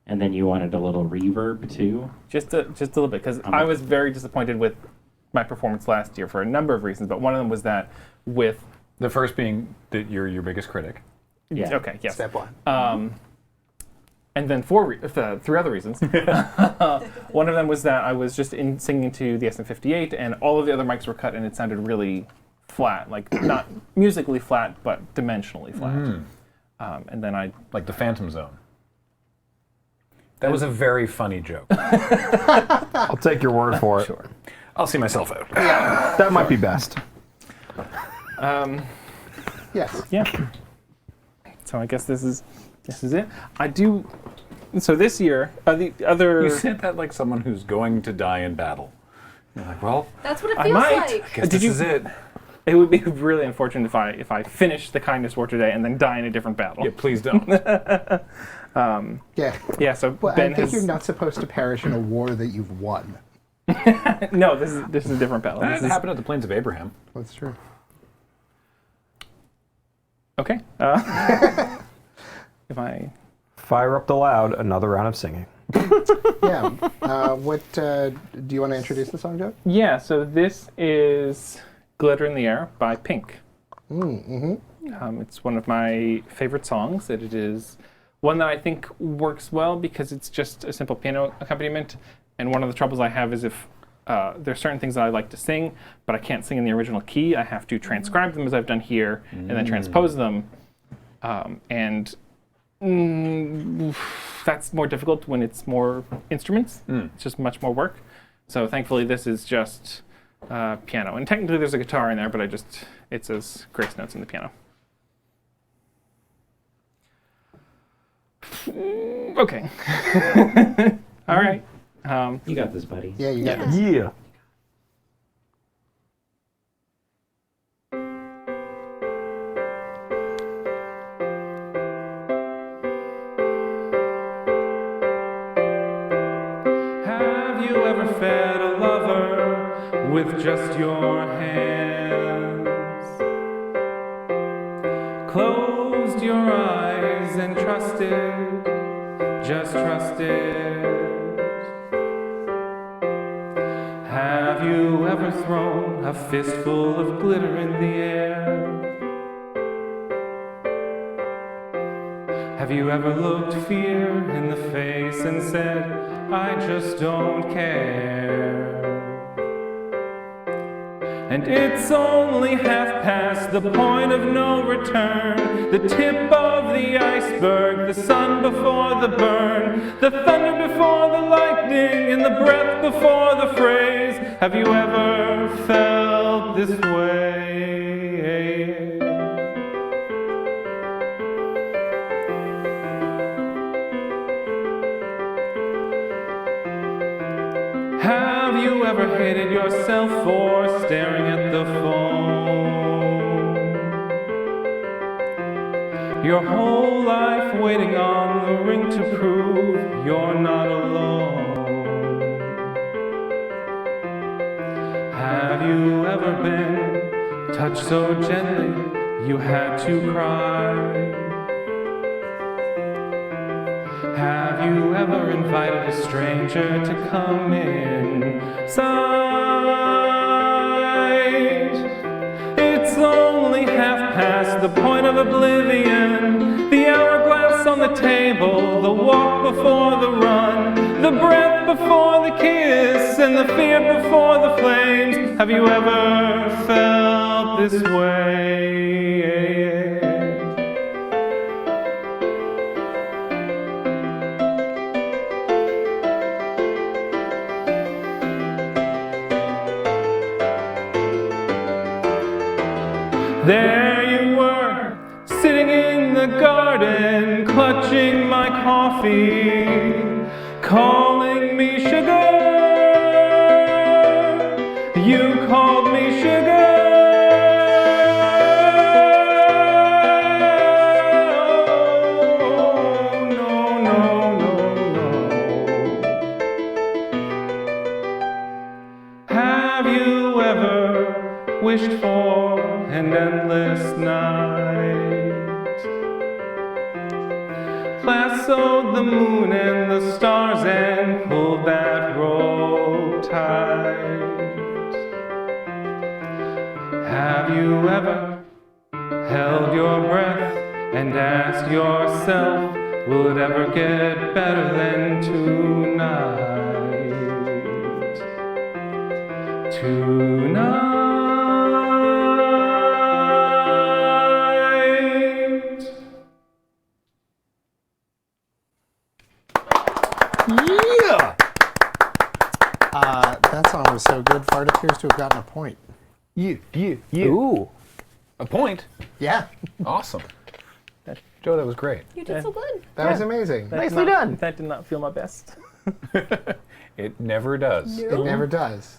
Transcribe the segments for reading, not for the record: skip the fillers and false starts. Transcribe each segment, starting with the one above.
and then you wanted a little reverb too. Just a little bit, because I was very disappointed with my performance last year for a number of reasons, but one of them was that with... The first being that you're your biggest critic. Yeah. Okay, yes. Step one. And then three other reasons. One of them was that I was just singing to the SM58, and all of the other mics were cut, and it sounded really flat, like not musically flat, but dimensionally flat. And then Like the Phantom Zone. That was a very funny joke. I'll take your word for it. Sure. I'll see myself out. That might be best. Yes. Yeah. So I guess this is it. I do. So this year, the other. You said that like someone who's going to die in battle. You're like, well, That's what it I feels might. like. I guess this is it. It would be really unfortunate if I finish the kindness war today and then die in a different battle. Yeah, please don't. Yeah. Yeah. So Well, Ben I think has. you're not supposed to perish in a war that you've won. No, this is a different battle. That This is, happened at the Plains of Abraham. That's true. okay. If I. Fire up the loud, another round of singing. Yeah. What do you want to introduce the song, Joe? Yeah. So this is "Glitter in the Air" by Pink. It's one of my favorite songs. It is one that I think works well because it's just a simple piano accompaniment. And one of the troubles I have is if there's certain things that I like to sing, but I can't sing in the original key. I have to transcribe them as I've done here, and then transpose them. That's more difficult when it's more instruments. It's just much more work. So thankfully, this is just piano. And technically, there's a guitar in there, but it says grace notes in the piano. Okay. All right. You got this, buddy. Yeah, you got it. Yeah. Have you ever fed a lover with just your hands? Closed your eyes and trusted, just trusted. Have you ever thrown a fistful of glitter in the air? Have you ever looked fear in the face and said, I just don't care? And it's only half past the point of no return, the tip of the iceberg, the sun before the burn, the thunder before the lightning, and the breath before the phrase. Have you ever felt this way? Have you ever hated yourself for staring at the phone? Your whole life waiting on the ring to prove you're not alone. Have you ever been touched so gently you had to cry? Have you ever invited a stranger to come inside? It's only half past the point of oblivion, the hourglass on the table, the walk before the run, the breath before the kiss, and the fear before the flames. Have you ever felt this way? There you were, sitting in the garden, clutching my coffee, calling me sugar. You called me sugar. Oh, no, no, no, no. Have you ever wished for an endless night, lassoed followed the moon and the stars and pulled that rope tight. Have you ever held your breath and asked yourself, will it ever get better than tonight? Tonight. Yeah. That song was so good, Fart appears to have gotten a point. Ooh. A point. Yeah, Awesome. Joe, that was great. You did so good. that was amazing. Nicely done. That did not feel my best. It never does. It never does.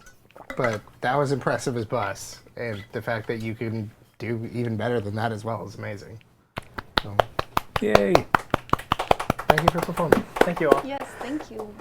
But that was impressive as Bus. And the fact that you can do even better than that as well is amazing. So, Yay. thank you for performing. Thank you all. Yes, thank you.